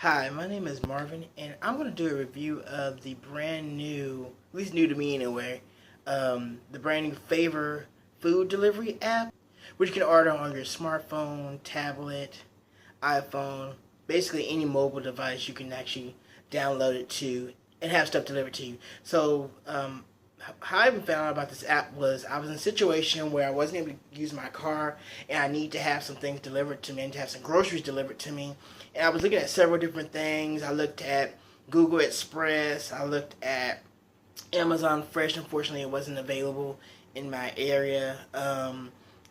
Hi, my name is Marvin, and I'm going to do a review of the brand new, at least new to me anyway, the brand new Favor food delivery app, which you can order on your smartphone, tablet, iPhone, basically any mobile device you can actually download it to and have stuff delivered to you. So, how I even found out about this app was I was in a situation where I wasn't able to use my car and I need to have some things delivered to me. I need to have some groceries delivered to me. And I was looking at several different things. I looked at Google Express. I looked at Amazon Fresh. Unfortunately, it wasn't available in my area.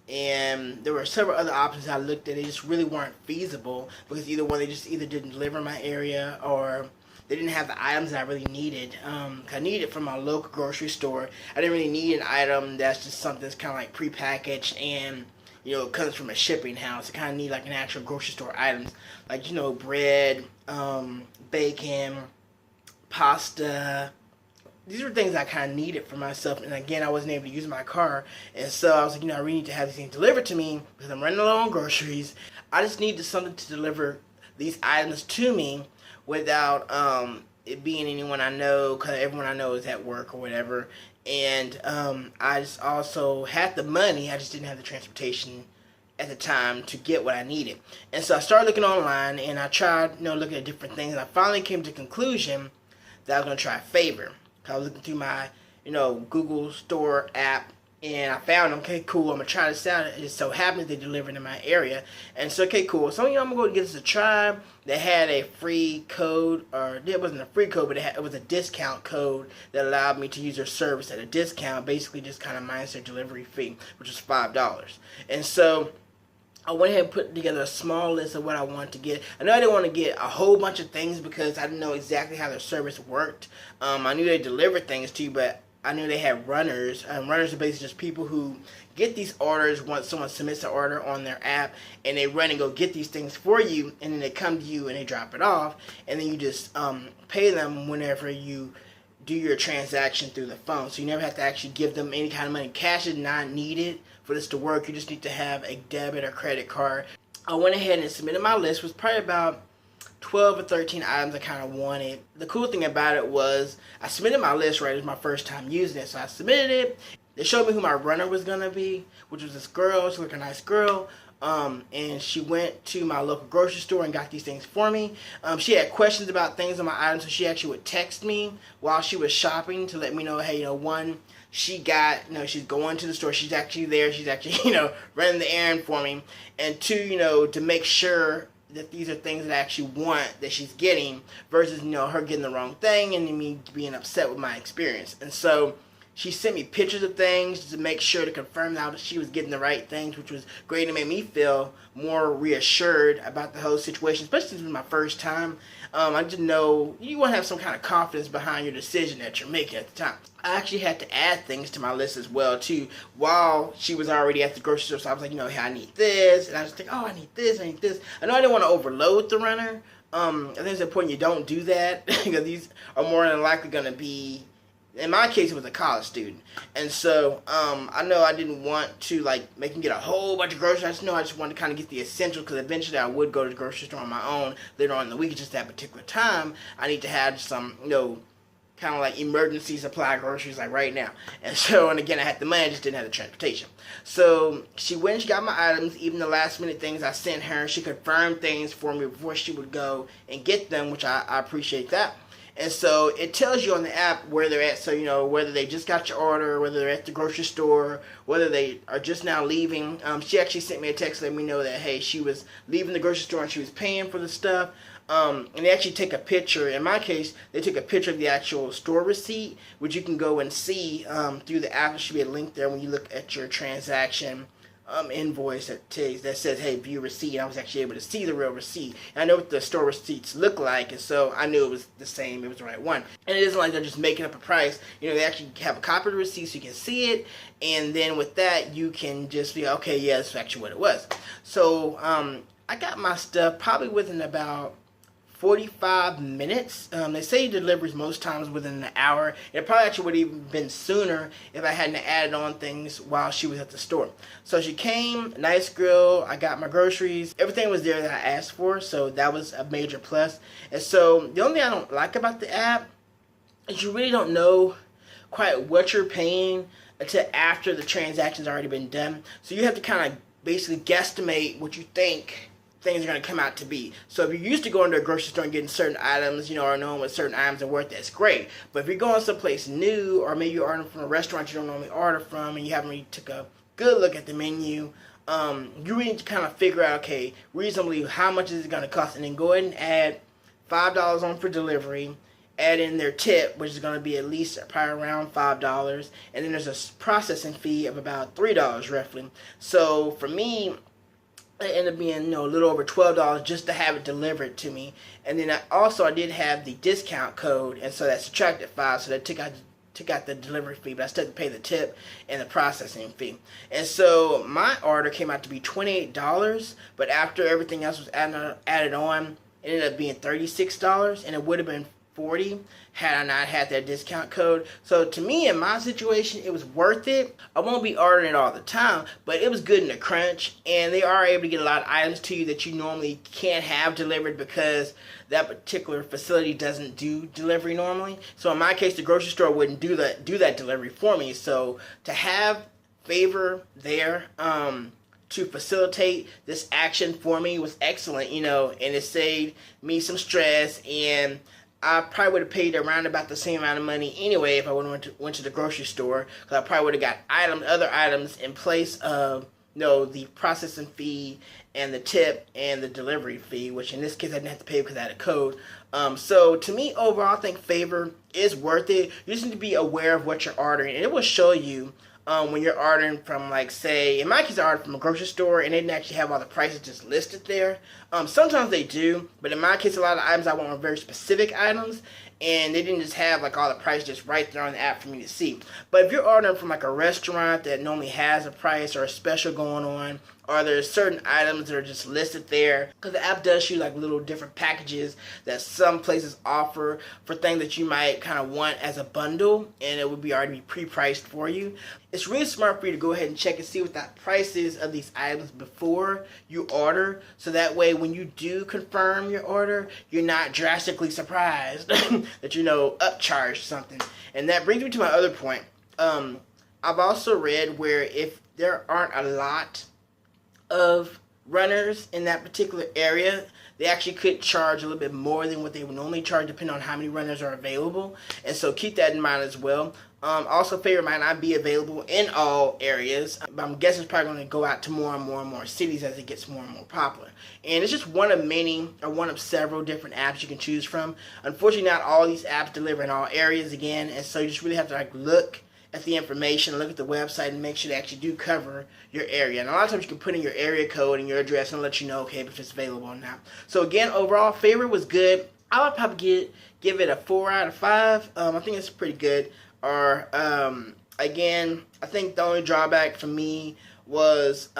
And there were several other options I looked at. They just really weren't feasible because either one, they just either didn't deliver in my area or they didn't have the items that I really needed. I needed it from my local grocery store. I didn't really need an item that's just something that's kind of like prepackaged and it comes from a shipping house. I kind of need like an actual grocery store items, like bread, bacon, pasta. These were things I kind of needed for myself, and again, I wasn't able to use my car, and so I was like, I really need to have these things delivered to me because I'm running low on groceries. I just needed something to deliver these items to me without it being anyone I know, because everyone I know is at work or whatever. And I just also had the money, I just didn't have the transportation at the time to get what I needed. And so I started looking online, and I tried looking at different things, and I finally came to the conclusion that I was going to try Favor. I was looking through my Google Store app, and I found, okay, cool, I'm going to try this out. It just so happens they delivered in my area. And so, okay, cool. So, I'm going to go give this a try. They had a free code, or it wasn't a free code, but it was a discount code that allowed me to use their service at a discount, basically just kind of minus their delivery fee, which was $5. And so, I went ahead and put together a small list of what I wanted to get. I know I didn't want to get a whole bunch of things because I didn't know exactly how their service worked. I knew they delivered things to you, but I knew they had runners. Runners are basically just people who get these orders once someone submits an order on their app, and they run and go get these things for you, and then they come to you and they drop it off, and then you just pay them whenever you do your transaction through the phone. So you never have to actually give them any kind of money. Cash is not needed for this to work. You just need to have a debit or credit card. I went ahead and submitted my list. It was probably about 12 or 13 items I kind of wanted. The cool thing about it was I submitted my list, right? It was my first time using it. So I submitted it. They showed me who my runner was going to be, which was this girl. She looked like a nice girl. And she went to my local grocery store and got these things for me. She had questions about things on my items, so she actually would text me while she was shopping to let me know, hey, one, she got, she's going to the store, she's actually there, she's actually, running the errand for me. And two, to make sure that these are things that I actually want that she's getting versus, her getting the wrong thing and me being upset with my experience. And so she sent me pictures of things to make sure to confirm that she was getting the right things, which was great and made me feel more reassured about the whole situation, especially since it was my first time. I didn't know, you want to have some kind of confidence behind your decision that you're making at the time. I actually had to add things to my list as well, too, while she was already at the grocery store. So I was like, hey, I need this. And I was thinking, oh, I need this, I need this. I know I didn't want to overload the runner. I think it's important you don't do that because these are more than likely going to be, in my case, it was a college student. And so, I know I didn't want to, make him get a whole bunch of groceries. I just wanted to kind of get the essentials because eventually I would go to the grocery store on my own later on in the week. Just that particular time, I need to have some, kind of like emergency supply groceries like right now. And so, and again, I had the money, I just didn't have the transportation. So, she went and she got my items, even the last minute things I sent her. She confirmed things for me before she would go and get them, which I appreciate that. And so it tells you on the app where they're at, so whether they just got your order, whether they're at the grocery store, whether they are just now leaving. She actually sent me a text letting me know that, hey, she was leaving the grocery store and she was paying for the stuff. And they actually take a picture. In my case, they took a picture of the actual store receipt, which you can go and see through the app. There should be a link there when you look at your transaction invoice that says, hey, view receipt. And I was actually able to see the real receipt. And I know what the store receipts look like, and so I knew it was the same, it was the right one. And it isn't like they're just making up a price. They actually have a copy of the receipt so you can see it, and then with that, you can just be, okay, yeah, that's actually what it was. So, I got my stuff probably within about 45 minutes. They say deliveries most times within an hour. It probably actually would have even been sooner if I hadn't added on things while she was at the store. So she came, nice girl, I got my groceries. Everything was there that I asked for, so that was a major plus. And so the only thing I don't like about the app is you really don't know quite what you're paying until after the transaction's already been done. So you have to kind of basically guesstimate what you think things are going to come out to be. So if you're used to going to a grocery store and getting certain items, or knowing what certain items are worth, that's great. But if you're going someplace new, or maybe you're ordering from a restaurant you don't normally order from, and you haven't really took a good look at the menu, you really need to kind of figure out, okay, reasonably how much is it going to cost, and then go ahead and add $5 on for delivery, add in their tip, which is going to be at least probably around $5, and then there's a processing fee of about $3 roughly. So for me, it ended up being a little over $12 just to have it delivered to me. And then I did have the discount code, and so that subtracted 5, so that took out the delivery fee, but I still had to pay the tip and the processing fee. And so my order came out to be $28, but after everything else was added on, it ended up being $36, and it would have been $40 had I not had that discount code. So to me, in my situation, it was worth it. I won't be ordering it all the time, but it was good in the crunch, and they are able to get a lot of items to you that you normally can't have delivered because that particular facility doesn't do delivery normally. So in my case, the grocery store wouldn't do that delivery for me. So to have Favor there to facilitate this action for me was excellent, and it saved me some stress, and I probably would have paid around about the same amount of money anyway if I would have went to the grocery store, because I probably would have got other items in place of the processing fee and the tip and the delivery fee, which in this case I didn't have to pay because I had a code. So to me, overall, I think Favor is worth it. You just need to be aware of what you're ordering, and it will show you when you're ordering from, like, say, in my case, I ordered from a grocery store, and they didn't actually have all the prices just listed there. Sometimes they do, but in my case, a lot of items I want were very specific items, and they didn't just have, like, all the prices just right there on the app for me to see. But if you're ordering from, like, a restaurant that normally has a price or a special going on, or there's certain items that are just listed there, because the app does show like little different packages that some places offer for things that you might kind of want as a bundle, and it would be already pre-priced for you. It's really smart for you to go ahead and check and see what that price is of these items before you order, so that way when you do confirm your order, you're not drastically surprised that upcharged something. And that brings me to my other point. I've also read where if there aren't a lot of runners in that particular area, they actually could charge a little bit more than what they would normally charge depending on how many runners are available. And so keep that in mind as well. Also, Favor might not be available in all areas, but I'm guessing it's probably going to go out to more and more cities as it gets more and more popular. And it's just one of many, or one of several different apps you can choose from. Unfortunately, not all these apps deliver in all areas again, and so you just really have to look at the information, look at the website, and make sure they actually do cover your area. And a lot of times you can put in your area code and your address and let you know, okay, if it's available or not. So again, overall, Favor was good. I would probably give it a 4 out of 5. I think it's pretty good. Or again, I think the only drawback for me was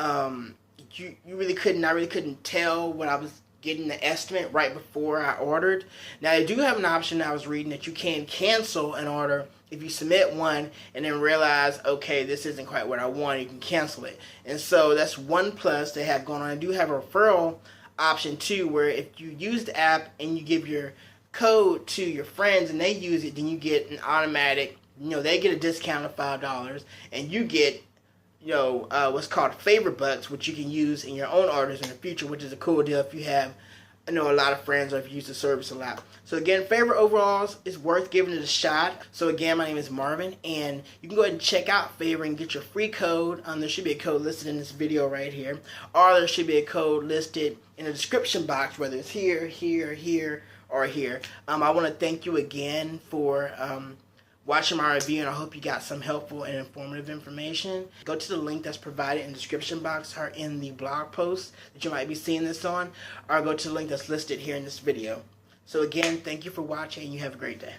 you really couldn't tell what I was getting the estimate right before I ordered. Now, they do have an option I was reading that you can cancel an order if you submit one and then realize, okay, this isn't quite what I want, you can cancel it. And so that's one plus they have going on. I do have a referral option too, where if you use the app and you give your code to your friends and they use it, then you get an automatic, they get a discount of $5, and you get what's called Favor Bucks, which you can use in your own orders in the future, which is a cool deal if you have a lot of friends or if you use the service a lot. So again, Favor overall is worth giving it a shot. So again, my name is Marvin, and you can go ahead and check out Favor and get your free code. There should be a code listed in this video right here, or there should be a code listed in the description box, whether it's here, here, here, or here. I want to thank you again for watching my review, and I hope you got some helpful and informative information. Go to the link that's provided in the description box or in the blog post that you might be seeing this on, or go to the link that's listed here in this video. So again, thank you for watching, and you have a great day.